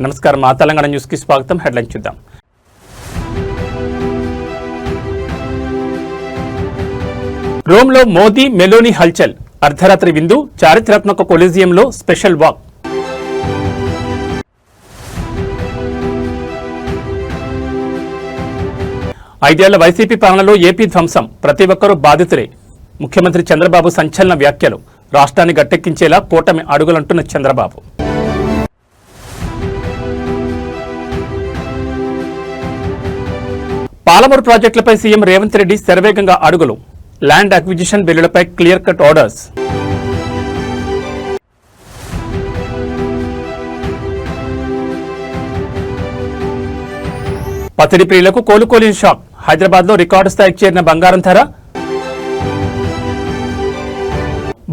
నమస్కారం, మా తెలంగాణ న్యూస్ కి స్వాగతం. హెడ్లైన్ చూద్దాం. రోమ్లో మోదీ మెలోనీ హల్చల్, అర్ధరాత్రి విందు, చారిత్రాత్మక కొలీజియంలో స్పెషల్ వాక్. ఐదేళ్ల వైసీపీ పాలనలో ఏపీ ధ్వంసం, ప్రతి ఒక్కరూ బాధితులే. ముఖ్యమంత్రి చంద్రబాబు సంచలన వ్యాఖ్యలు, రాష్ట్రాన్ని గట్టెక్కించేలా కూటమి అడుగులంటున్న చంద్రబాబు. పాలమూరు ప్రాజెక్టులపై సీఎం రేవంత్ రెడ్డి శరవేగంగా అడుగులు, ల్యాండ్ అక్విజిషన్ బిల్లులపై క్లియర్ కట్ ఆర్డర్స్. పసిడి ప్రియులకు కోలుకోలేని షాక్, హైదరాబాద్లో రికార్డు స్థాయికి చేరిన బంగారం ధర.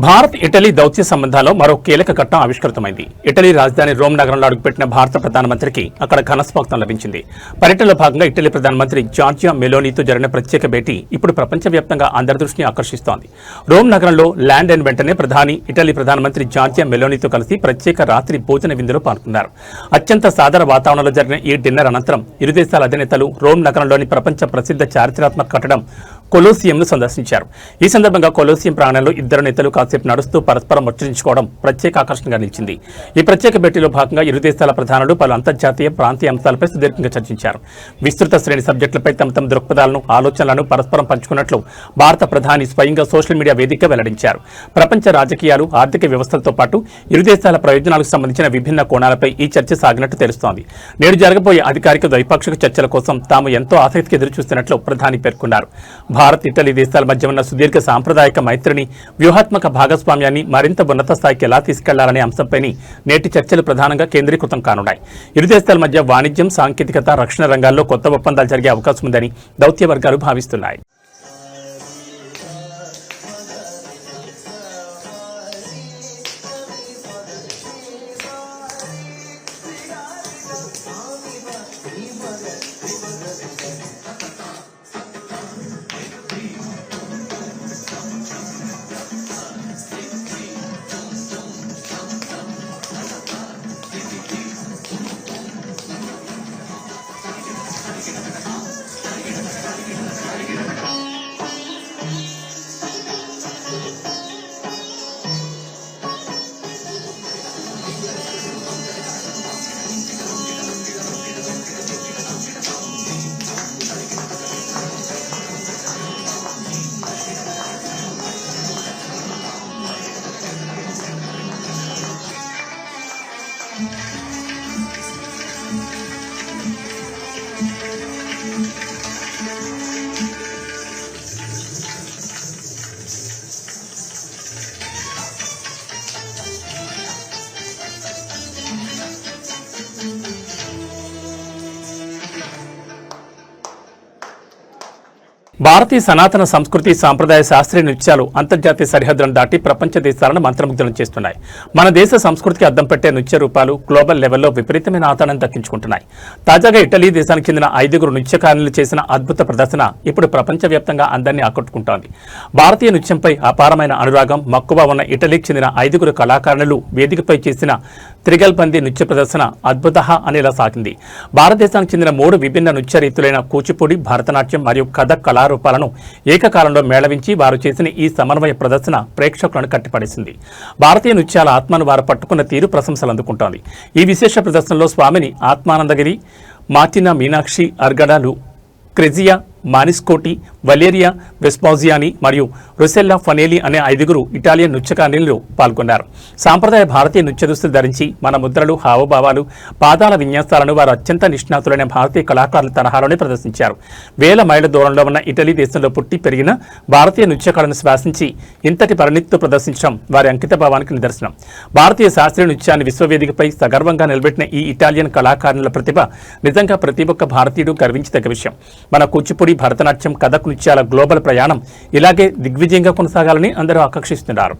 భారత్ ఇటలీ దౌత్య సంబంధాల్లో మరో కీలక ఘట్టం ఆవిష్కృతమైంది. ఇటలీ రాజధాని రోమ్ నగరంలో అడుగుపెట్టిన భారత ప్రధానమంత్రికి అక్కడ ఘనస్వాగతం లభించింది. పర్యటనలో భాగంగా ఇటలీ ప్రధానమంత్రి జార్జియా మెలోనీతో జరిగిన ప్రత్యేక భేటీ ఇప్పుడు ప్రపంచవ్యాప్తంగా అందరి దృష్టిని ఆకర్షిస్తోంది. రోమ్ నగరంలో ల్యాండ్ అయిన వెంటనే ఇటలీ ప్రధానమంత్రి జార్జియా మెలోనీతో కలిసి ప్రత్యేక రాత్రి భోజన విందులో పాల్గొన్నారు. అత్యంత సాధారణ వాతావరణంలో జరిగిన ఈ డిన్నర్ అనంతరం ఇరు దేశాల అధినేతలు రోమ్ నగరంలోని ప్రపంచ ప్రసిద్ధ చారిత్రాత్మక కట్టడం కొలోసియంను సందర్శించారు. ఈ సందర్భంగా కొలోసియం ప్రాంగణంలో ఇద్దరు నేతలు కాసేపు నడుస్తూ పరస్పరం ముచ్చరించుకోవడం ప్రత్యేక ఆకర్షణగా నిలిచింది. ఈ ప్రత్యేక భేటీలో భాగంగా ఇరు దేశాల ప్రధానులు పలు అంతర్జాతీయ ప్రాంతీయ అంశాలపై సుదీర్ఘంగా చర్చించారు. విస్తృత శ్రేణి సబ్జెక్టులపై తమ దృక్పథాలను, ఆలోచనలను పరస్పరం పంచుకున్నట్లు భారత ప్రధాని స్వయంగా సోషల్ మీడియా వేదికగా వెల్లడించారు. ప్రపంచ రాజకీయాలు, ఆర్థిక వ్యవస్థలతో పాటు ఇరు దేశాల ప్రయోజనాలకు సంబంధించిన విభిన్న కోణాలపై ఈ చర్చ సాగినట్టు తెలుస్తోంది. నేడు జరగబోయే అధికారిక ద్వైపాక్షిక చర్చల కోసం తాము ఎంతో ఆసక్తికి ఎదురుచూస్తున్నట్లు ప్రధాని పేర్కొన్నారు. భారత్, ఇటలీ దేశాల మధ్య ఉన్న సుదీర్ఘ సాంప్రదాయక మైత్రిని, వ్యూహాత్మక భాగస్వామ్యాన్ని మరింత ఉన్నత స్థాయికి ఎలా తీసుకెళ్లాలనే అంశంపై నేటి చర్చలు ప్రధానంగా కేంద్రీకృతం కానున్నాయి. ఇరు దేశాల మధ్య వాణిజ్యం, సాంకేతికత, రక్షణ రంగాల్లో కొత్త ఒప్పందాలు జరిగే అవకాశం ఉందని దౌత్య వర్గాలు భావిస్తున్నాయి. భారతీయ సనాతన సంస్కృతి, సాంప్రదాయ శాస్త్రీయ నృత్యాలు అంతర్జాతీయ సరిహద్దులను దాటి ప్రపంచ దేశాలను మంత్రముగ్ధులను చేస్తున్నాయి. మన దేశ సంస్కృతికి అద్దం పెట్టే నృత్య రూపాలు గ్లోబల్ లెవెల్లో విపరీతమైన ఆదరణను దక్కించుకుంటున్నాయి. తాజాగా ఇటలీ దేశానికి చెందిన 5 నృత్యకారులు చేసిన అద్భుత ప్రదర్శన ఇప్పుడు ప్రపంచవ్యాప్తంగా అందరినీ ఆకట్టుకుంటోంది. భారతీయ నృత్యంపై అపారమైన అనురాగం, మక్కువ ఉన్న ఇటలీకి చెందిన 5 కళాకారులు వేదికపై చేసిన త్రిగల్బందీ నృత్య ప్రదర్శన అద్భుత అనేలా సాగింది. భారతదేశానికి చెందిన 3 విభిన్న నృత్య రీతులైన కూచిపూడి, భరతనాట్యం మరియు కథక్ కళారూపాలను ఏకకాలంలో మేళవించి వారు చేసిన ఈ సమన్వయ ప్రదర్శన ప్రేక్షకులను కట్టిపడేసింది. భారతీయ నృత్యాల ఆత్మను వారు పట్టుకున్న తీరు ప్రశంసలు అందుకుంటోంది. ఈ విశేష ప్రదర్శనలో స్వామిని ఆత్మానందగిరి, మార్టినా మీనాక్షి అర్గడాలు, క్రెజియా మానిస్కోటి, వలేరియా వెస్పాజియాని మరియు రొసెల్లా ఫనేలి అనే 5 ఇటాలియన్ నృత్యకారులు పాల్గొన్నారు. సాంప్రదాయ భారతీయ నృత్య దుస్తులు ధరించి మన ముద్రలు, హావభావాలు, పాదాల విన్యాసాలను వారు అత్యంత నిష్ణాతులైన భారతీయ కళాకారుల తరహాలోనే ప్రదర్శించారు. వేల మైళ్ళ దూరంలో ఉన్న ఇటలీ దేశంలో పుట్టి పెరిగిన భారతీయ నృత్య కళను శ్వాసించి ఇంతటి పరిణితితో ప్రదర్శించడం వారి అంకిత భావానికి నిదర్శనం. భారతీయ శాస్త్రీయ నృత్యాన్ని విశ్వవేదికపై సగర్వంగా నిలబెట్టిన ఈ ఇటాలియన్ కళాకారుల ప్రతిభ నిజంగా ప్రతి ఒక్క భారతీయుడు గర్వించదగ్గ విషయం. మన కూచిపూడి, భరతనాట్యం, కథక్ నృత్యాల గ్లోబల్ ప్రయాణం ఇలాగే దిగ్విజయంగా కొనసాగాలని అందరూ ఆకాంక్షిస్తున్నారు.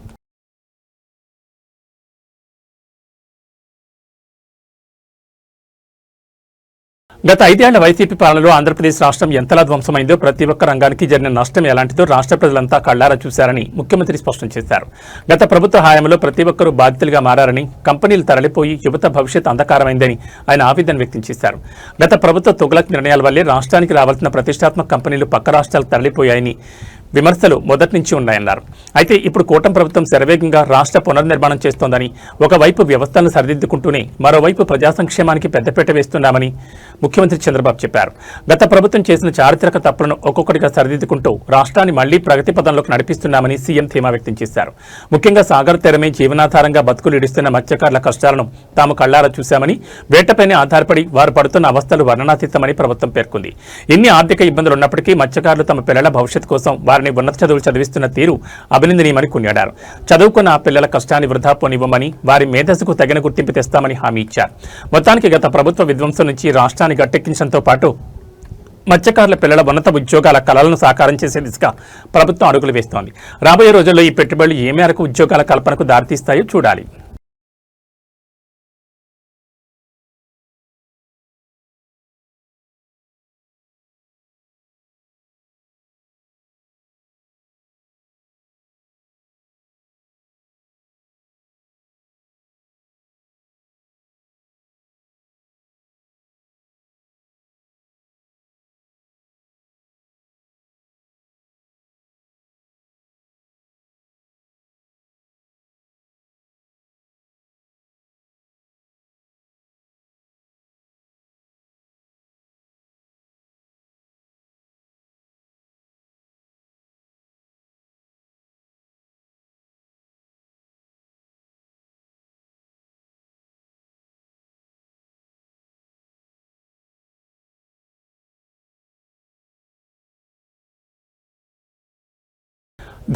గత 5 ఏళ్ల వైసీపీ పాలనలో ఆంధ్రప్రదేశ్ రాష్ట్రం ఎంతలా ధ్వంసమైందో, ప్రతి ఒక్క రంగానికి జరిగిన నష్టం ఎలాంటిదో రాష్ట్ర ప్రజలంతా కళ్లారా చూశారని ముఖ్యమంత్రి స్పష్టం చేశారు. గత ప్రభుత్వ హయాంలో ప్రతి ఒక్కరూ బాధితులుగా మారారని, కంపెనీలు తరలిపోయి యువత భవిష్యత్ అంధకారమైందని ఆయన ఆవేదన వ్యక్తం చేశారు. గత ప్రభుత్వ తుగ్లక్ నిర్ణయాల వల్లే రాష్ట్రానికి రావాల్సిన ప్రతిష్టాత్మక కంపెనీలు పక్క రాష్ట్రాలకు తరలిపోయాయని విమర్శలు మొదటి నుంచి ఉన్నాయన్నారు. అయితే ఇప్పుడు కూటమి ప్రభుత్వం శరవేగంగా రాష్ట్ర పునర్నిర్మాణం చేస్తోందని, ఒకవైపు వ్యవస్థలను సరిదిద్దుకుంటూనే మరోవైపు ప్రజా సంక్షేమానికి పెద్దపీట వేస్తున్నామని ముఖ్యమంత్రి చంద్రబాబు చెప్పారు. గత ప్రభుత్వం చేసిన చారిత్రక తప్పులను ఒక్కొక్కటిగా సరిదిద్దుకుంటూ రాష్ట్రాన్ని మళ్లీ ప్రగతి పదంలోకి నడిపిస్తున్నామని సీఎం ధీమా వ్యక్తం చేశారు. ముఖ్యంగా సాగర్ తెరమే జీవనాధారంగా బతుకులు ఇడుస్తున్న మత్స్యకారుల కష్టాలను తాము కళ్లారా చూశామని, వేటపైనే ఆధారపడి వారు పడుతున్న అవస్థలు వర్ణనాతీతమని ప్రభుత్వం పేర్కొంది. ఎన్ని ఆర్థిక ఇబ్బందులు ఉన్నప్పటికీ మత్స్యకారులు తమ పిల్లల భవిష్యత్ కోసం వారిని ఉన్నత చదువులు చదివిస్తున్న తీరు అభినందనీయమని కొనియాడారు. చదువుకున్న ఆ పిల్లల కష్టాన్ని వృధా పోనివ్వమని, వారి మేధస్సుకు తగిన గుర్తింపు తెస్తామని హామీ ఇచ్చారు. మొత్తానికి గత ప్రభుత్వ విధ్వంసం నుంచి రాష్ట్రాన్ని గట్టెక్కించడంతో పాటు మత్స్యకారుల పిల్లల ఉన్నత ఉద్యోగాల కలలను సాకారం చేసే దిశగా ప్రభుత్వం అడుగులు వేస్తోంది. రాబోయే రోజుల్లో ఈ పెట్టుబడులు ఏ మేరకు ఉద్యోగాల కల్పనకు దారితీస్తాయో చూడాలి.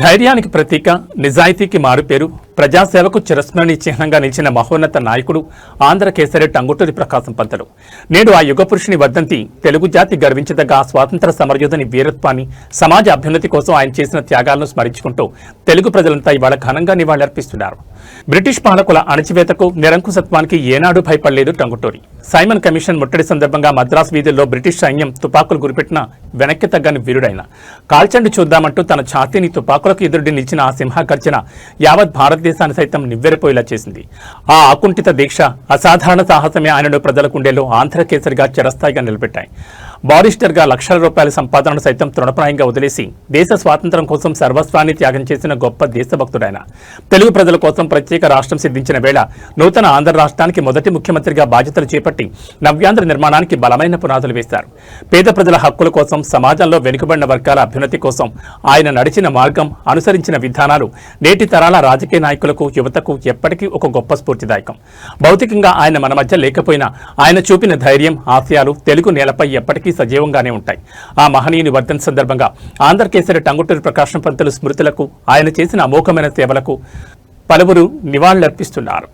ధైర్యానికి ప్రతీక, నిజాయితీకి మారుపేరు, ప్రజాసేవకు చిరస్మరణీయ చిహ్నంగా నిలిచిన మహోన్నత నాయకుడు ఆంధ్ర కేసరి టంగుటూరి ప్రకాశం పంతులు. నేడు ఆ యుగ పురుషుని వర్ధంతి తెలుగు జాతి గర్వించదగ్గ స్వాతంత్ర సమరయోధుని వీరత్వాన్ని, సమాజ అభ్యున్నతి కోసం ఆయన చేసిన త్యాగాలను స్మరించుకుంటూ తెలుగు ప్రజలంతా ఇవాళ ఘనంగా నివాళులర్పిస్తున్నారు. బ్రిటిష్ పాలకుల అణచివేతకు, నిరంకుశత్వానికి ఏనాడు భయపడలేదు టంగుటూరి. సైమన్ కమిషన్ ముట్టడి సందర్భంగా మద్రాసు వీధుల్లో బ్రిటిష్ సైన్యం తుపాకులు గురిపెట్టిన వెనక్కి తగ్గని వీరుడైన, కాల్చండి చూద్దామంటూ తన ఛాతీని తుపాకులకు ఎదురుడి నిలిచిన ఆ సింహగర్జన యావత్ భారతదేశాన్ని సైతం నివ్వెరపోయేలా చేసింది. ఆ ఆకుంఠిత దీక్ష, అసాధారణ సాహసమే ఆయనను ప్రజల గుండెల్లో ఆంధ్రకేసరిగా చిరస్థాయిగా నిలబెట్టాయి. బారిస్టర్గా లక్షల రూపాయల సంపాదనను సైతం తృణప్రాయంగా వదిలేసి దేశ స్వాతంత్ర్యం కోసం సర్వస్వాన్ని త్యాగం చేసిన గొప్ప దేశభక్తుడైన, తెలుగు ప్రజల కోసం ప్రత్యేక రాష్ట్రం సిద్ధించిన వేళ నూతన ఆంధ్ర రాష్ట్రానికి మొదటి ముఖ్యమంత్రిగా బాధ్యతలు చేపట్టి నవ్యాంధ్ర నిర్మాణానికి బలమైన పునాదులు వేశారు. పేద ప్రజల హక్కుల కోసం, సమాజంలో వెనుకబడిన వర్గాల అభ్యున్నతి కోసం ఆయన నడిచిన మార్గం, అనుసరించిన విధానాలు నేటి తరాల రాజకీయ నాయకులకు, యువతకు ఎప్పటికీ ఒక గొప్ప స్ఫూర్తిదాయకం. భౌతికంగా ఆయన మన మధ్య లేకపోయినా ఆయన చూపిన ధైర్యం, ఆశయాలు తెలుగు నేలపై ఎప్పటికీ సజీవంగానే ఉంటాయి. ఆ మహనీయుని వర్ధంతి సందర్భంగా ఆంధ్రకేసరి టంగుటూరి ప్రకాశం పంతులు స్మృతులకు, ఆయన చేసిన అమోఘమైన సేవలకు పలువురు నివాళులర్పిస్తున్నారు.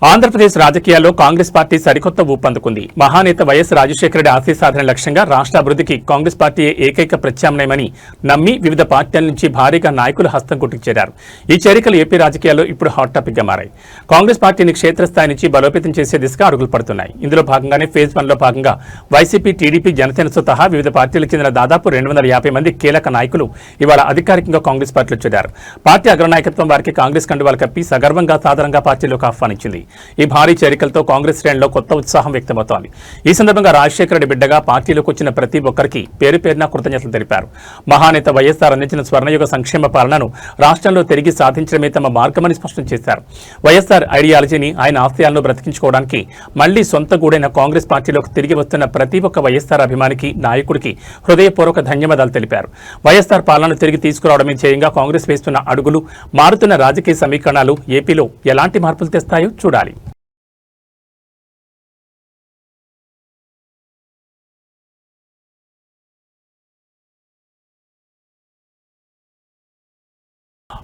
ఆంధ్రప్రదేశ్ రాజకీయాల్లో కాంగ్రెస్ పార్టీ సరికొత్త ఊపందుకుంది. మహానేత వైఎస్ రాజశేఖర రెడ్డి ఆశయ సాధన లక్ష్యంగా రాష్ట్ర అభివృద్ధికి కాంగ్రెస్ పార్టీ ఏకైక ప్రత్యామ్నాయమని నమ్మి వివిధ పార్టీల నుంచి భారీగా నాయకులు హస్తం చేరారు. ఈ చేరికలు ఏపీ రాజకీయాల్లో ఇప్పుడు హాట్ టాపిక్ గా మారాయి. కాంగ్రెస్ పార్టీని క్షేత్రస్థాయి నుంచి బలోపేతం చేసే దిశగా అడుగులు పడుతున్నాయి. ఇందులో భాగంగానే ఫేజ్ 1లో భాగంగా వైసీపీ, టీడీపీ, జనసేనతో సహా వివిధ పార్టీలకు చెందిన దాదాపు 250 మంది కీలక నాయకులు ఇవాళ అధికారికంగా కాంగ్రెస్ పార్టీలో చేరారు. పార్టీ అగ్రనాయకత్వం వారికి కాంగ్రెస్ కండువాలు కప్పి సగర్వంగా, సాధారణంగా పార్టీలోకి ఆహ్వానించింది. ఈ భారీ చేరికలతో కాంగ్రెస్ శ్రేణిలో కొత్త ఉత్సాహం వ్యక్తమవుతోంది. ఈ సందర్భంగా రాజశేఖర రెడ్డి బిడ్డగా పార్టీలోకి వచ్చిన ప్రతి ఒక్కరికి పేరు పేరున కృతజ్ఞతలు తెలిపారు. మహానేత వైఎస్ఆర్ అందించిన స్వర్ణయుగ సంక్షేమ పాలనను రాష్ట్రంలో తిరిగి సాధించడమే తమ మార్గమని స్పష్టం చేశారు. వైఎస్ఆర్ ఐడియాలజీని, ఆయన ఆశయాలను బ్రతికించుకోవడానికి మళ్లీ సొంత గూడైన కాంగ్రెస్ పార్టీలోకి తిరిగి వస్తున్న ప్రతి ఒక్క వైఎస్ఆర్ అభిమానికి, నాయకుడికి హృదయపూర్వక ధన్యవాదాలు తెలిపారు. వైఎస్ఆర్ పాలనను తిరిగి తీసుకురావడమే ధ్యేయంగా కాంగ్రెస్ వేస్తున్న అడుగులు, మారుతున్న రాజకీయ సమీకరణాలు ఏపీలో ఎలాంటి మార్పులు తెస్తాయో చూడాలి.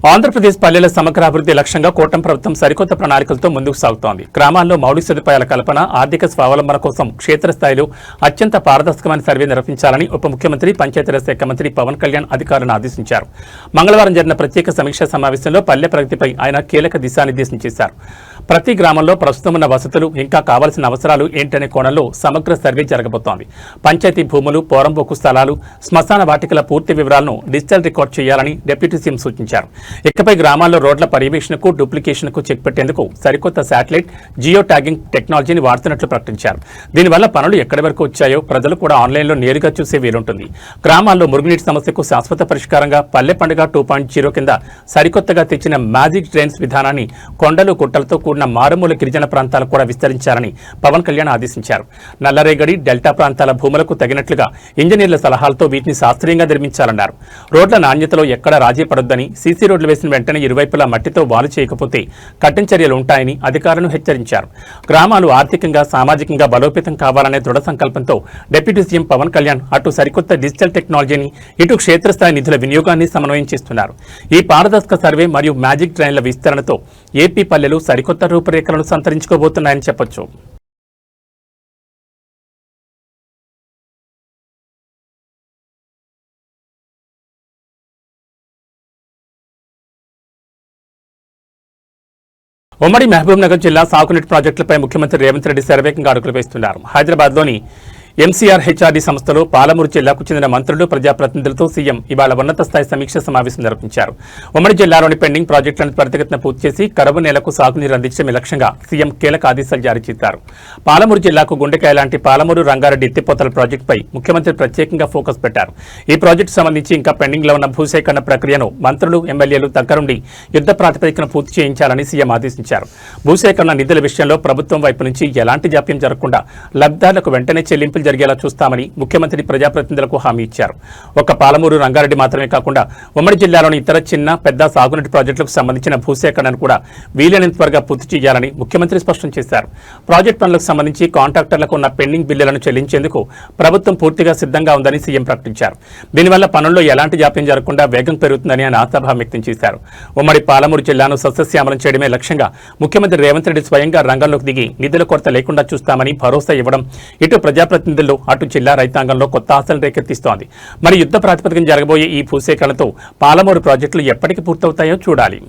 ఆంధ్రప్రదేశ్ పల్లెల సమగ్రాభివృద్ధి లక్ష్యంగా కూటమి ప్రభుత్వం సరికొత్త ప్రణాళికలతో ముందుకు సాగుతోంది. గ్రామాల్లో మౌలిక సదుపాయాల కల్పన, ఆర్థిక స్వావలంబన కోసం క్షేత్రస్థాయిలో అత్యంత పారదర్శకమైన సర్వే నిర్వహించాలని ఉప ముఖ్యమంత్రి పంచాయతీరాజ్ శాఖ మంత్రి పవన్ కళ్యాణ్ అధికారులను ఆదేశించారు. మంగళవారం జరిగిన ప్రత్యేక సమీక్షా సమావేశంలో పల్లె ప్రగతిపై ఆయన కీలక దిశానిర్దేశం చేశారు. ప్రతి గ్రామంలో ప్రస్తుతం ఉన్న వసతులు, ఇంకా కావాల్సిన అవసరాలు ఏంటనే కోణంలో సమగ్ర సర్వే జరగబోతోంది. పంచాయతీ భూములు, పోరంబోకు స్థలాలు, శ్మశాన వాటికల పూర్తి వివరాలను డిజిటల్ రికార్డ్ చేయాలని డిప్యూటీ సీఎం సూచించారు. ఇకపై గ్రామాల్లో రోడ్ల పర్యవేక్షణకు, డూప్లికేషన్కు చెక్ పెట్టేందుకు సరికొత్త శాటిలైట్ జియో ట్యాగింగ్ టెక్నాలజీని వాడుతున్నట్లు ప్రకటించారు. దీనివల్ల పనులు ఎక్కడి వరకు వచ్చాయో ప్రజలు కూడా ఆన్లైన్లో నేరుగా చూసే వీలుంటుంది. గ్రామాల్లో మురుగునీటి సమస్యకు శాశ్వత పరిష్కారంగా పల్లె పండుగ 2.0 కింద సరికొత్తగా తెచ్చిన మ్యాజిక్ డ్రైన్స్ విధానాన్ని కొండలు, గుట్టలతో కూడిన మారుమూల గిరిజన ప్రాంతాలకు కూడా విస్తరించాలని పవన్ కళ్యాణ్ ఆదేశించారు. నల్లరేగడి, డెల్టా ప్రాంతాల భూములకు తగినట్లుగా ఇంజనీర్ల సలహాలతో వీటిని శాస్త్రీయంగా నిర్మించాలన్నారు. రోడ్ల నాణ్యతలో ఎక్కడ రాజీ పడొద్దని, సీసీ రోడ్లు వేసిన వెంటనే ఇరువైపులా మట్టితో వాలు చేయకపోతే కఠిన చర్యలు ఉంటాయని అధికారులను హెచ్చరించారు. గ్రామాలు ఆర్థికంగా, సామాజికంగా బలోపేతం కావాలనే దృఢ సంకల్పంతో డిప్యూటీ సీఎం పవన్ కళ్యాణ్ అటు సరికొత్త డిజిటల్ టెక్నాలజీని, ఇటు క్షేత్రస్థాయి నిధుల వినియోగాన్ని సమన్వయం చేస్తున్నారు. ఈ పారదర్శక సర్వే మరియు మ్యాజిక్ డ్రైన్ల విస్తరణతో ఏపీ పల్లెలు సరికొత్త రూపురేఖలను సంతరించుకోబోతున్నాయని చెప్పొచ్చు. ఉమ్మడి మహబూబ్ నగర్ జిల్లా సాగునీటి ప్రాజెక్టులపై ముఖ్యమంత్రి రేవంత్ రెడ్డి శరవేగంగా అడుగులు వేస్తున్నారు. హైదరాబాద్లోని ఎంసీఆర్ హెచ్ఆర్డీ సంస్థలో పాలమూరు జిల్లాకు చెందిన మంత్రులు, ప్రజాప్రతినిధులతో సీఎం ఇవాళ ఉన్నత స్థాయి సమీక్ష సమావేశం నిర్వహించారు. ఉమ్మడి జిల్లాలోని పెండింగ్ ప్రాజెక్టులను త్వరితగతిన పూర్తి చేసి కరువు నేలకు సాగునీరు అందించడమే లక్ష్యంగా సీఎం కీలక ఆదేశాలు జారీ చేశారు. పాలమూరు జిల్లాకు గుండెకాయ లాంటి పాలమూరు రంగారెడ్డి ఎత్తిపోతల ప్రాజెక్టుపై ముఖ్యమంత్రి ప్రత్యేకంగా ఫోకస్ పెట్టారు. ఈ ప్రాజెక్టు సంబంధించి ఇంకా పెండింగ్లో ఉన్న భూసేకరణ ప్రక్రియను మంత్రులు, ఎమ్మెల్యేలు దగ్గరుండి యుద్ధ ప్రాతిపదికన పూర్తి చేయించాలని సీఎం ఆదేశించారు. భూసేకరణ నిధుల విషయంలో ప్రభుత్వం వైపు నుంచి ఎలాంటి జాప్యం జరగకుండా లబ్ధిదారులకు వెంటనే చెల్లింపులు జరిగేలా చూస్తామని ముఖ్యమంత్రి ప్రజాప్రతినిధులకు హామీ ఇచ్చారు. ఒక్క పాలమూరు, రంగారెడ్డి మాత్రమే కాకుండా ఉమ్మడి జిల్లాలోని ఇతర చిన్న, పెద్ద సాగునీటి ప్రాజెక్టులకు సంబంధించిన భూసేకరణను కూడా వీలైనంత త్వరగా పూర్తి చేయాలని ముఖ్యమంత్రి స్పష్టం చేశారు. ప్రాజెక్టు పనులకు సంబంధించి కాంట్రాక్టర్లకు ఉన్న పెండింగ్ బిల్లులను చెల్లించేందుకు ప్రభుత్వం పూర్తిగా సిద్ధంగా ఉందని సీఎం ప్రకటించారు. దీనివల్ల పనుల్లో ఎలాంటి జాప్యం జరగకుండా వేగం పెరుగుతుందని ఆయన ఆశాభావం వ్యక్తం చేశారు. ఉమ్మడి పాలమూరు జిల్లాను సస్యశ్యామలం చేయడమే లక్ష్యంగా ముఖ్యమంత్రి రేవంత్ రెడ్డి స్వయంగా రంగంలోకి దిగి నిధుల కొరత లేకుండా చూస్తామని భరోసా ఇవ్వడం ఇటు ప్రజాప్రతినిధుల్లో, అటు జిల్లా రైతాంగంలో కొత్త ఆశలు రేకెత్తిస్తోంది. మరి యుద్ధ ప్రాతిపదికన జరగబోయే ఈ భూసేకరణతో పాలమూరు ప్రాజెక్టులు ఎప్పటికి పూర్తవుతాయో చూడాలి.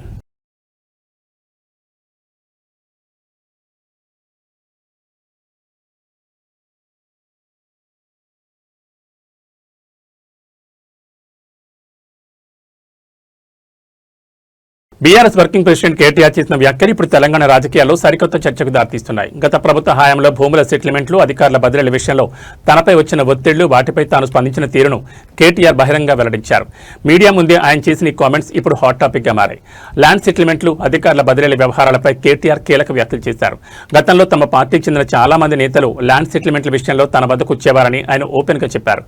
బీఆర్ఎస్ వర్కింగ్ ప్రెసిడెంట్ కేటీఆర్ చేసిన వ్యాఖ్యలు ఇప్పుడు తెలంగాణ రాజకీయాల్లో సరికొత్త చర్చకు దారితీస్తున్నాయి. గత ప్రభుత్వ హయాంలో భూముల సెటిల్మెంట్లు, అధికారుల బదిలీల విషయంలో తనపై వచ్చిన ఒత్తిళ్లు, వాటిపై తాను స్పందించిన తీరును కేటీఆర్ బహిరంగంగా వెల్లడించారు. మీడియా ముందే ఆయన చేసిన ఈ కామెంట్స్ ఇప్పుడు హాట్ టాపిక్ గా మారాయి. ల్యాండ్ సెటిల్మెంట్లు, అధికారుల బదిలీల వ్యవహారాలపై కేటీఆర్ కీలక వ్యాఖ్యలు చేశారు. గతంలో తమ పార్టీకి చెందిన చాలా మంది నేతలు ల్యాండ్ సెటిల్మెంట్ల విషయంలో తన వద్దకు వచ్చేవారని ఆయన ఓపెన్ గా చెప్పారు.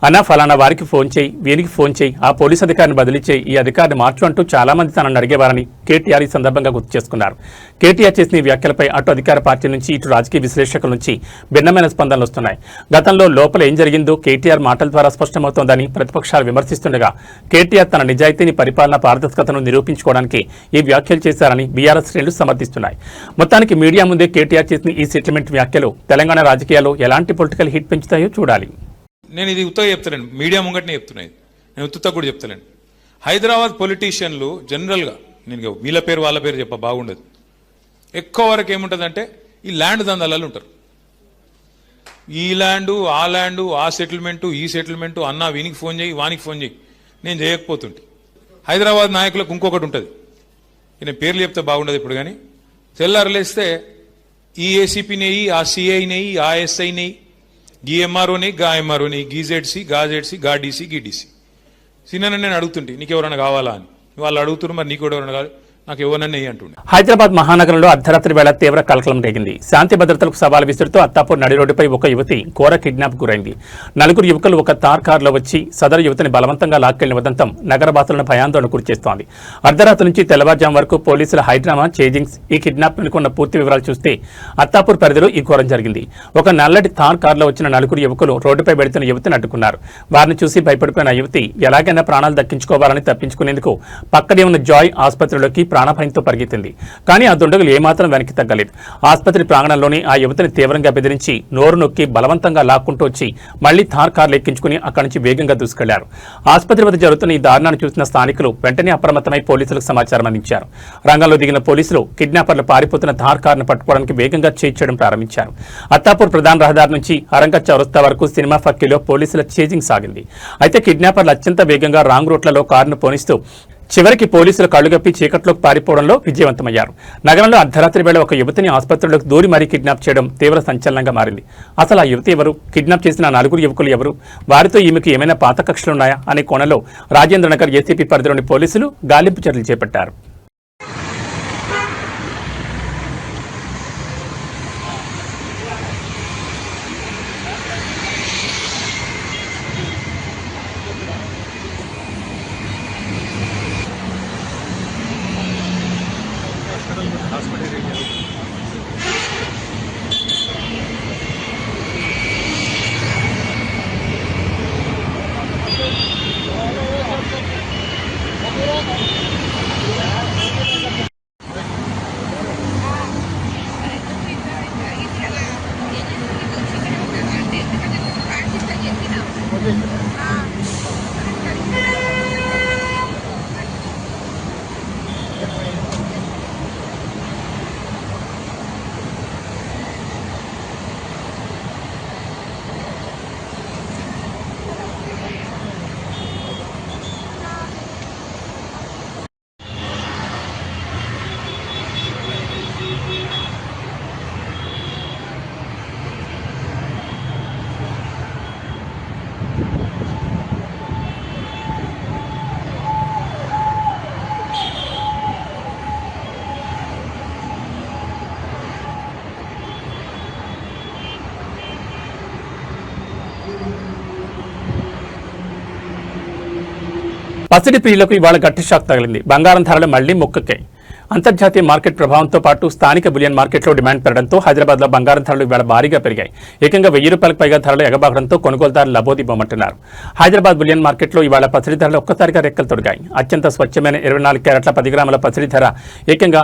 అన్నా, ఫలానా వారికి ఫోన్ చేయి, వీరికి ఫోన్ చేయి, ఆ పోలీసు అధికారిని బదిలీ చేయి, ఈ అధికారిని మార్చు అంటూ చాలా మంది తనను అడిగేవారని కేటీఆర్ ఈ సందర్భంగా గుర్తు చేసుకున్నారు. కేటీఆర్ చేసిన ఈ వ్యాఖ్యలపై అటు అధికార పార్టీ నుంచి, ఇటు రాజకీయ విశ్లేషకుల నుంచి భిన్నమైన స్పందనలు వస్తున్నాయి. గతంలో లోపల ఏం జరిగిందో కేటీఆర్ మాటల ద్వారా స్పష్టమవుతోందని ప్రతిపక్షాలు విమర్శిస్తుండగా, కేటీఆర్ తన నిజాయితీని, పరిపాలన పారదర్శకతను నిరూపించుకోవడానికి ఈ వ్యాఖ్యలు చేశారని బీఆర్ఎస్ శ్రేణులు సమర్థిస్తున్నాయి. మొత్తానికి మీడియా ముందే కేటీఆర్ చేసిన ఈ సెటిల్మెంట్ వ్యాఖ్యలు తెలంగాణ రాజకీయాల్లో ఎలాంటి పొలిటికల్ హిట్ పెంచుతాయో చూడాలి. నేను ఇది ఉత్తగా చెప్తలేను, మీడియా ముంగటనే చెప్తున్నాను. నేను ఉత్తగా కూడా చెప్తలేను. హైదరాబాద్ పొలిటీషియన్లు జనరల్గా, నేను వీళ్ళ పేరు వాళ్ళ పేరు చెప్ప బాగుండదు, ఎక్కువ వరకు ఏముంటుందంటే ఈ ల్యాండ్ దందాలలో ఉంటారు. ఈ ల్యాండు, ఆ ల్యాండు, ఆ సెటిల్మెంటు, ఈ సెటిల్మెంటు, అన్న వీనికి ఫోన్ చేయి, వానికి ఫోన్ చేయి, నేను చేయకపోతుంటే. హైదరాబాద్ నాయకులకు ఇంకొకటి ఉంటుంది, నేను పేర్లు చెప్తే బాగుండదు ఇప్పుడు, కానీ తెల్లారలేస్తే ఈ ఏసీపీ నెయ్యి, ఆ సిఐ నెయ్యి, ఆ ఎస్ఐ నెయ్యి, గీ ఎంఆర్ఓ నెయ్యి, గా ఎంఆర్ఓ నెయ్యి, గీ జెడ్సీ, గా జెడ్సీ, గా డీసీ, గీ డీసీ. సిన్న నేను అడుగుతుంటే నీకు ఎవరైనా కావాలా అని, వాళ్ళు అడుగుతున్నారు, మరి నీకు ఎవరైనా కావాలి. నాకు ఎవరన్నా అంటుండే. హైదరాబాద్ మహానగరంలో అర్ధరాత్రి వేళ తీవ్ర కలకలం రేగింది. శాంతి భద్రతలకు సవాల్ విసురుతూ అత్తాపూర్ నడి రోడ్డుపై ఒక యువతి ఘోర కిడ్నాప్ గురైంది. నలుగురు యువకులు ఒక తార్ కారులో వచ్చి సదరు యువతిని బలవంతంగా లాక్కెళ్లిన ఉదంతం నగరవాసులను భయాందోళన గురిచేస్తోంది. అర్ధరాత్రి నుంచి తెల్లవారుజాము వరకు పోలీసుల హైడ్రామా చేజింగ్స్ ఈ కిడ్నాప్ వెనుకున్న పూర్తి వివరాలు చూస్తే అత్తాపూర్ పరిధిలో ఈ ఘోరం జరిగింది. ఒక నల్లటి తార్ కారులో వచ్చిన నలుగురు యువకులు రోడ్డుపై వెడుతున్న యువతిని అడ్డుకున్నారు. వారిని చూసి భయపడిపోయిన యువతి ఎలాగైనా ప్రాణాలు దక్కించుకోవాలని తప్పించుకునేందుకు పక్కనే ఉన్న జాయ్ ఆసుపత్రిలోకి ప్రాణభయంతో పరిగెత్తింది. కానీ ఆ దుండగులు ఏమాత్రం వెనక్కి తగ్గలేదు. ఆసుపత్రి ప్రాంగణంలోని ఆ యువతిని తీవ్రంగా బెదిరించి నోరు నొక్కి బలవంతంగా లాక్కుంటూ వచ్చి మళ్లీ థార్ కార్లు ఎక్కించుకుని అక్కడి నుంచి వేగంగా దూసుకెళ్లారు. ఆసుపత్రి వద్ద జరుగుతున్న ఈ దారుణాన్ని చూసిన స్థానికులు వెంటనే అప్రమత్తమై పోలీసులకు సమాచారం అందించారు. రంగంలో దిగిన పోలీసులు కిడ్నాపర్లు పారిపోతున్న థార్ కారును పట్టుకోవడానికి వేగంగా చేయించడం ప్రారంభించారు. అత్తాపూర్ ప్రధాన రహదారి నుంచి అరంగత్ చౌరస్తా వరకు సినిమా ఫక్కీలో పోలీసుల చేజింగ్ సాగింది. అయితే కిడ్నాపర్లు అత్యంత వేగంగా రాంగ్ రూట్లలో కారును పోనిస్తూ చివరికి పోలీసులు కళ్లుగప్పి చీకట్లోకి పారిపోవడంలో విజయవంతమయ్యారు. నగరంలో అర్ధరాత్రి వేళ ఒక యువతిని ఆసుపత్రిలోకి దూరి మరీ కిడ్నాప్ చేయడం తీవ్ర సంచలనంగా మారింది. అసలు ఆ యువతి ఎవరు? కిడ్నాప్ చేసిన నలుగురు యువకులు ఎవరు? వారితో ఈమెకు ఏమైనా పాత కక్షలున్నాయా అనే కోణంలో రాజేంద్రనగర్ ఏసీపీ పరిధిలోని పోలీసులు గాలింపు చర్యలు చేపట్టారు. పసిడి ప్రియులకు ఇవాళ గట్టి షాక్ తగిలింది. బంగారం ధరలు మళ్లీ మొక్కకాయి. అంతర్జాతీయ మార్కెట్ ప్రభావంతో పాటు స్థానిక బులియన్ మార్కెట్లో డిమాండ్ పెరగడంతో హైదరాబాద్లో బంగారం ధరలు ఇవాళ భారీగా పెరిగాయి. ఏకంగా 1000 రూపాయలకు పైగా ధరలు ఎగబాకడంతో కొనుగోలుదారులు లబోదిబోమంటున్నారు. హైదరాబాద్ బులియన్ మార్కెట్లో ఇవాళ పసిడి ధరలు ఒక్కసారిగా రెక్కలు తొడిగాయి. అత్యంత స్వచ్ఛమైన 24 క్యారెట్ల 10 గ్రాముల పసిడి ధర ఏకంగా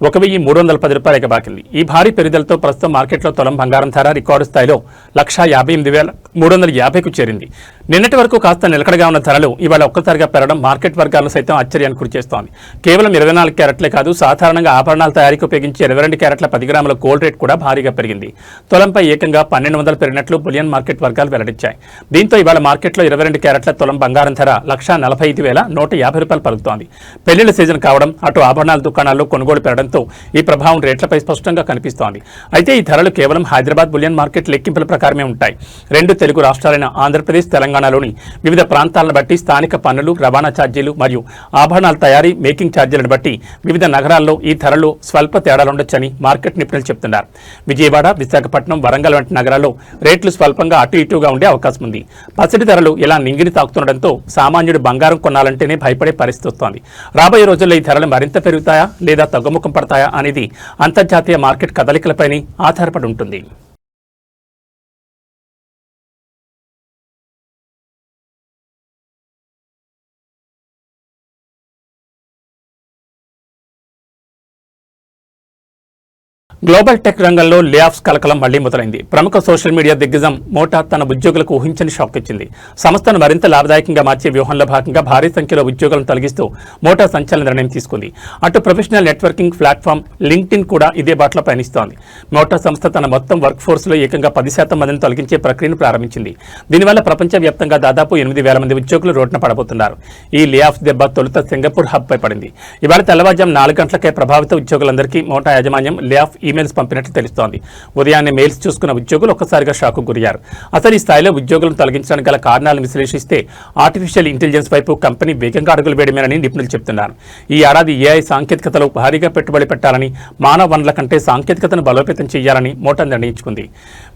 1310 రూపాయలు ఎగబాకింది. ఈ భారీ పెరుగుదలతో ప్రస్తుతం మార్కెట్లో తులం బంగారం ధర రికార్డు స్థాయిలో 1,58,350కు చేరింది. నిన్నటి వరకు కాస్త నిలకడగా ఉన్న ధరలు ఇవాళ ఒక్కసారిగా పెరగడం మార్కెట్ వర్గాలను సైతం ఆశ్చర్యానికి గురిచేస్తోంది. కేవలం 24 క్యారెట్లే కాదు, సాధారణంగా ఆభరణాల తయారీకి ఉపయోగించే 22 క్యారెట్ల 10 గ్రాముల గోల్డ్ రేట్ కూడా భారీగా పెరిగింది. తులంపై ఏకంగా 1200 పెరిగినట్లు బులియన్ మార్కెట్ వర్గాలు వెల్లడించాయి. దీంతో ఇవాళ మార్కెట్లో 22 క్యారెట్ల తులం బంగారం ధర 1,45,150 రూపాయలు పలుకుతోంది. పెళ్లిళ్ల సీజన్ కావడం, అటు ఆభరణాల దుకాణాల్లో కొనుగోలు పెరగడంతో ఈ ప్రభావం రేట్లపై స్పష్టంగా కనిపిస్తోంది. అయితే ఈ ధరలు కేవలం హైదరాబాద్ బులియన్ మార్కెట్ లెక్కింపుల ప్రకారమే ఉంటాయి. 2 తెలుగు రాష్ట్రాలైన ఆంధ్రప్రదేశ్, తెలంగాణలోని వివిధ ప్రాంతాలను బట్టి స్థానిక పన్నులు, రవాణా ఛార్జీలు మరియు ఆభరణాల తయారీ, మేకింగ్ ఛార్జీలను బట్టి వివిధ నగరాల్లో ఈ ధరలు స్వల్ప తేడాలుండొచ్చని మార్కెట్ నిపుణులు చెబుతున్నారు. విజయవాడ, విశాఖపట్నం, వరంగల్ వంటి నగరాల్లో రేట్లు స్వల్పంగా అటు ఇటుగా ఉండే అవకాశం ఉంది. పసిడి ధరలు ఇలా నింగిని తాకుతుండటంతో సామాన్యుడు బంగారం కొనాలంటేనే భయపడే పరిస్థితి వస్తోంది. రాబోయే రోజుల్లో ఈ ధరలు మరింత పెరుగుతాయా లేదా తగ్గుముఖం పడతాయా అనేది అంతర్జాతీయ మార్కెట్ కదలికలపైనే ఆధారపడి ఉంటుంది. గ్లోబల్ టెక్ రంగంలో లే ఆఫ్స్ కలకలం మళ్లీ మొదలైంది. ప్రముఖ సోషల్ మీడియా దిగ్గజం మోటా తన ఉద్యోగులకు ఊహించని షాక్ ఇచ్చింది. సంస్థను మరింత లాభదాయకంగా మార్చే వ్యూహంలో భాగంగా భారీ సంఖ్యలో ఉద్యోగులను తొలగిస్తూ మోటా సంచలన నిర్ణయం తీసుకుంది. అటు ప్రొఫెషనల్ నెట్వర్కింగ్ ప్లాట్ఫామ్ లింక్డ్ఇన్ కూడా ఇదే బాటలో పయనిస్తోంది. మోటా సంస్థ తన మొత్తం వర్క్ ఫోర్స్లో ఏకంగా 10% మందిని తొలగించే ప్రక్రియను ప్రారంభించింది. దీనివల్ల ప్రపంచవ్యాప్తంగా దాదాపు 8,000 మంది ఉద్యోగులు రోడ్డున పడబోతున్నారు. ఈ లే ఆఫ్స్ దెబ్బ తొలుత సింగపూర్ హబ్ పై పడింది. ఇవాళ తెల్లవారుజాము 4 గంటలకే ప్రభావిత ఉద్యోగులందరికీ మోటా యాజమాన్యం లే ఆఫ్ ఈమెయిల్స్ పంపినట్లు తెలుస్తోంది. ఉదయాన్నే మెయిల్స్ చూసుకున్న ఉద్యోగులు ఒక్కసారిగా షాకు గురయ్యారు. అసలు ఈ స్థాయిలో ఉద్యోగులను తొలగించడానికి గల కారణాలను విశ్లేషిస్తే ఆర్టిఫిషియల్ ఇంటెలిజెన్స్ వైపు కంపెనీ వేగంగా అడుగులు వేయడమేనని నిపుణులు చెబుతున్నారు. ఈ ఏడాది ఏఐ సాంకేతికతలో భారీగా పెట్టుబడి పెట్టాలని, మానవ వనరుల కంటే సాంకేతికతను బలోపేతం చేయాలని మోటా నిర్ణయించుకుంది.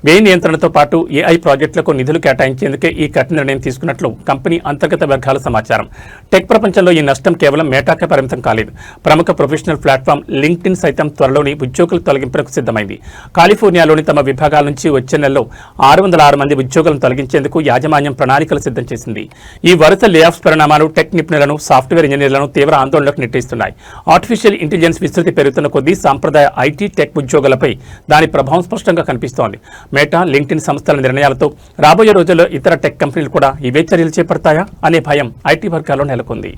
వ్యయ నియంత్రణతో పాటు ఏఐ ప్రాజెక్టులకు నిధులు కేటాయించేందుకే ఈ కఠిన నిర్ణయం తీసుకున్నట్లు కంపెనీ అంతర్గత వర్గాల సమాచారం. టెక్ ప్రపంచంలో ఈ నష్టం కేవలం మేటాకే పరిమితం కాలేదు. ప్రముఖ ప్రొఫెషనల్ ప్లాట్ఫామ్ లింక్డ్ఇన్ సైతం త్వరలోని ఉద్యోగుల తొలగింపులకు సిద్ధమైంది. కాలిఫోర్నియాలోని తమ విభాగాల నుంచి వచ్చే నెలలో 606 మంది ఉద్యోగులను తొలగించేందుకు యాజమాన్యం ప్రణాళికలు సిద్ధం చేసింది. ఈ వరుస లేఆఫ్స్ పరిణామాలు టెక్ నిపుణులను, సాఫ్ట్వేర్ ఇంజనీర్లను తీవ్ర ఆందోళనకు నెట్టేస్తున్నాయి. ఆర్టిఫిషియల్ ఇంటెలిజెన్స్ విస్తృతి పెరుగుతున్న కొద్దీ సాంప్రదాయ ఐటీ, టెక్ ఉద్యోగులపై దాని ప్రభావం స్పష్టంగా కనిపిస్తోంది. మేటా, లింక్డ్ఇన్ సంస్థల నిర్ణయాలతో రాబోయే రోజుల్లో ఇతర టెక్ కంపెనీలు కూడా ఇవే చర్యలు చేపడతాయా అనే భయం ఐటీ వర్గాల్లో నెలకొంది.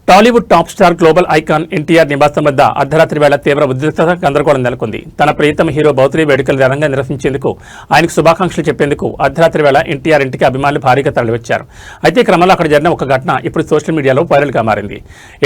Tollywood top star, global icon NTR నివాసం వద్ద అర్ధరాత్రి వేళ తీవ్ర ఉద్రిక్తత, గందరగోళం నెలకొంది. తన ప్రియతమ హీరో బర్త్డే వేడుకలు ఘనంగా నిర్వహించేందుకు, ఆయనకు శుభాకాంక్షలు చెప్పేందుకు అర్ధరాత్రి వేళ ఎన్టీఆర్ ఇంటికి అభిమానులు భారీగా తరలివచ్చారు. అయితే క్రమంలో అక్కడ జరిగిన ఒక ఘటన ఇప్పుడు సోషల్ మీడియాలో వైరల్గా మారింది.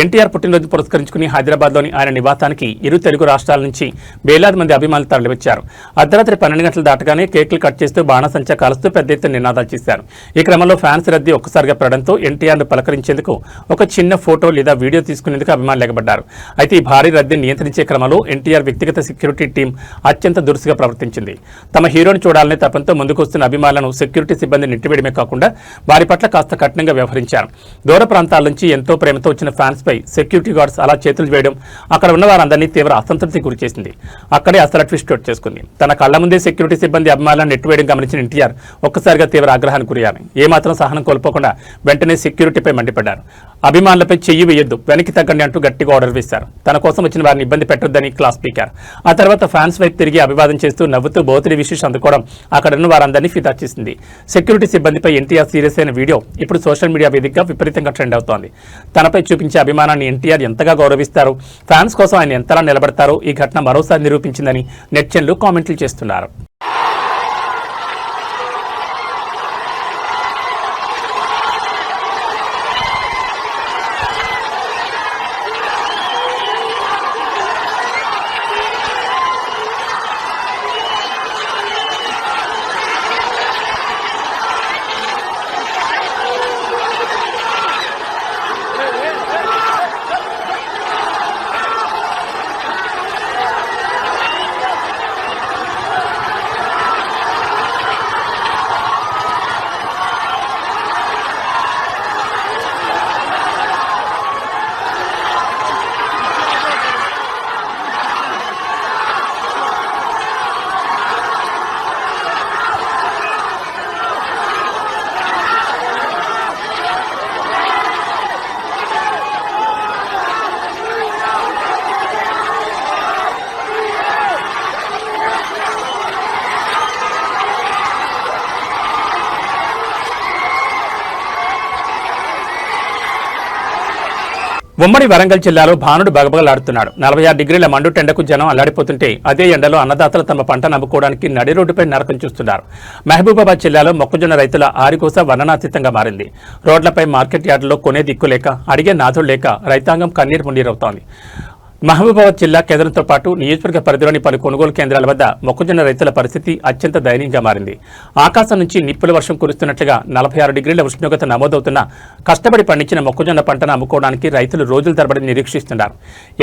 ఎన్టీఆర్ పుట్టినరోజు పురస్కరించుకుని హైదరాబాద్లోని ఆయన నివాసానికి ఇరు తెలుగు రాష్ట్రాల నుంచి వేలాది మంది అభిమానులు తరలివచ్చారు. అర్ధరాత్రి 12 గంటలు దాటగానే కేకులు కట్ చేస్తూ, బాణసంచా కాలుస్తూ పెద్ద ఎత్తున నినాదాలు చేశారు. ఈ క్రమంలో ఫ్యాన్స్ రద్దీ ఒక్కసారిగా పెరగడంతో ఎన్టీఆర్ను పలకరించేందుకు ఒక చిన్న ఫోటో లేదా వీడియో తీసుకునేందుకు అభిమానులు ఎగబడ్డారు. అయితే ఈ భారీ రద్దీని నియంత్రించే క్రమంలో ఎన్టీఆర్ వ్యక్తిగత సెక్యూరిటీ టీం అత్యంత దురుసుగా ప్రవర్తించింది. తమ హీరోని చూడాలనే తపంతో ముందుకొస్తున్న అభిమానులను సెక్యూరిటీ సిబ్బంది నెట్టివేయడమే కాకుండా వారి పట్ల కాస్త కఠినంగా వ్యవహరించారు. దూర ప్రాంతాల నుంచి ఎంతో ప్రేమతో వచ్చిన ఫ్యాన్స్ పై సెక్యూరిటీ గార్డ్స్ అలా చేతులు వేయడం అక్కడ ఉన్న వారందరినీ తీవ్ర అసంతృప్తికి గురిచేసింది. అక్కడే అసలు ట్విస్ట్ చోటు చేసుకుంది. తన కళ్ల ముందే సెక్యూరిటీ సిబ్బంది అభిమానులను నెట్టివేయడం గమనించిన ఎన్టీఆర్ ఒక్కసారిగా తీవ్ర ఆగ్రహానికి గురయ్యారు. ఏమాత్రం సహనం కోల్పోకుండా వెంటనే సెక్యూరిటీపై మండిపడ్డారు. అభిమానులపై చెయ్యి వేయొద్దు, వెనక్కి తగ్గండి అంటూ గట్టిగా ఆర్డర్ వేశారు. తన కోసం వచ్చిన వారిని ఇబ్బంది పెట్టొద్దని క్లాస్ స్పీకర్. ఆ తర్వాత ఫ్యాన్స్ వైపు తిరిగి అభివాదం చేస్తూ నవ్వుతూ బర్త్డే విషెస్ అందుకోవడం అక్కడున్న వారందరినీ ఫిదా చేసింది. సెక్యూరిటీ సిబ్బందిపై ఎన్టీఆర్ సీరియస్ అయిన వీడియో ఇప్పుడు సోషల్ మీడియా వేదికగా విపరీతంగా ట్రెండ్ అవుతోంది. తనపై చూపించే అభిమానాన్ని ఎన్టీఆర్ ఎంతగా గౌరవిస్తారు, ఫ్యాన్స్ కోసం ఆయన ఎంతలా నిలబడతారో ఈ ఘటన మరోసారి నిరూపించిందని నెటిజన్లు కామెంట్లు చేస్తున్నారు. ఉమ్మడి వరంగల్ జిల్లాలో భానుడు బగబగలాడుతున్నాడు. 46 డిగ్రీల మండుటెండకు జనం అల్లాడిపోతుంటే అదే ఎండలో అన్నదాతలు తమ పంట నమ్ముకోవడానికి నడి రోడ్డుపై నరకం చూస్తున్నారు. మహబూబాబాద్ జిల్లాలో మొక్కజొన్న రైతుల ఆరికోస వర్ణనాతీతంగా మారింది. రోడ్లపై, మార్కెట్ యార్డులో కొనే దిక్కు లేక, అడిగే నాథుడు లేక రైతాంగం కన్నీరు మున్నీరవుతోంది. మహబూబాబాద్ జిల్లా కేంద్రంతో పాటు నియోజకవర్గ పరిధిలోని పలు కొనుగోలు కేంద్రాల వద్ద మొక్కజొన్న రైతుల పరిస్థితి అత్యంత దయనీయంగా మారింది. ఆకాశం నుంచి నిప్పుల వర్షం కురుస్తున్నట్లుగా 46 డిగ్రీల ఉష్ణోగ్రత నమోదవుతున్న కష్టపడి పండించిన మొక్కజొన్న పంటను అమ్ముకోవడానికి రైతులు రోజుల తరబడి నిరీక్షిస్తున్నారు.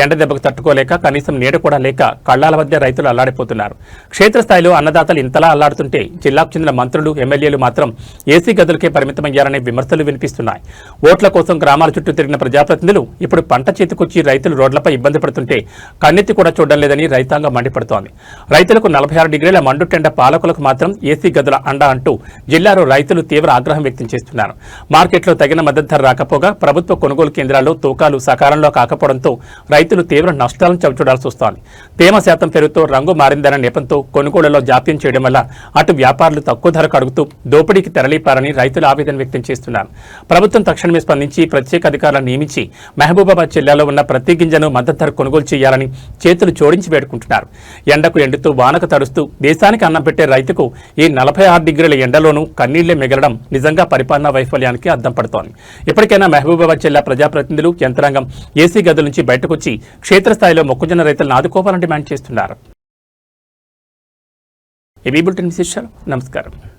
ఎండ దెబ్బకు తట్టుకోలేక, కనీసం నీడ కూడా లేక కళ్లాల వద్ద రైతులు అల్లాడిపోతున్నారు. క్షేత్రస్థాయిలో అన్నదాతలు ఇంతలా అల్లాడుతుంటే జిల్లాకు చెందిన మంత్రులు, ఎమ్మెల్యేలు మాత్రం ఏసీ గదులకే పరిమితమయ్యారనే విమర్శలు వినిపిస్తున్నాయి. ఓట్ల కోసం గ్రామాల చుట్టూ తిరిగిన ప్రజాప్రతినిధులు ఇప్పుడు పంట చేతికొచ్చి రైతులు రోడ్లపై ఇబ్బంది బాధపడుతుంటే కన్నెత్తి కూడా చూడడం లేదని రైతాంగం మండిపడుతోంది. రైతులకు 46 డిగ్రీల మండుటెండ, పాలకులకు మాత్రం ఏసీ గదుల అండ అంటూ జిల్లాలో రైతులు తీవ్ర ఆగ్రహం వ్యక్తం చేస్తున్నారు. మార్కెట్లో తగిన మద్దతు ధర రాకపోగా ప్రభుత్వ కొనుగోలు కేంద్రాల్లో తూకాలు సకాలంలో కాకపోవడంతో రైతులు తీవ్ర నష్టాలను చవిచూడాల్సి వస్తోంది. తేమ శాతం పెరుగుతూ రంగు మారిందన్న నెపంతో కొనుగోళ్లలో జాప్యం చేయడం వల్ల అటు వ్యాపారులు తక్కువ ధరకు అడుగుతూ దోపిడీకి తెరలిపారని రైతులు ఆవేదన వ్యక్తం చేస్తున్నారు. ప్రభుత్వం తక్షణమే స్పందించి ప్రత్యేక అధికారులను నియమించి మహబూబాబాద్ జిల్లాలో ఉన్న ప్రతి గింజను మద్దతు ధర కొనుగోలు చేయాలని చేతులు జోడించి వేడుకుంటున్నారు. ఎండకు ఎండుతూ వానకు తడుస్తూ దేశానికి అన్నం పెట్టే రైతుకు ఈ 46 డిగ్రీల ఎండలోనూ కన్నీళ్లే మిగలడం నిజంగా పరిపాలనా వైఫల్యానికి అద్దం పడుతోంది. ఇప్పటికైనా మహబూబాబాద్ జిల్లా ప్రజాప్రతినిధులు, యంత్రాంగం ఏసీ గదుల నుంచి బయటకొచ్చి క్షేత్రస్థాయిలో మొక్కజొన్న రైతులను ఆదుకోవాలని డిమాండ్ చేస్తున్నారు. ఏబీ బులెటిన్ విశేషాలు. నమస్కారం.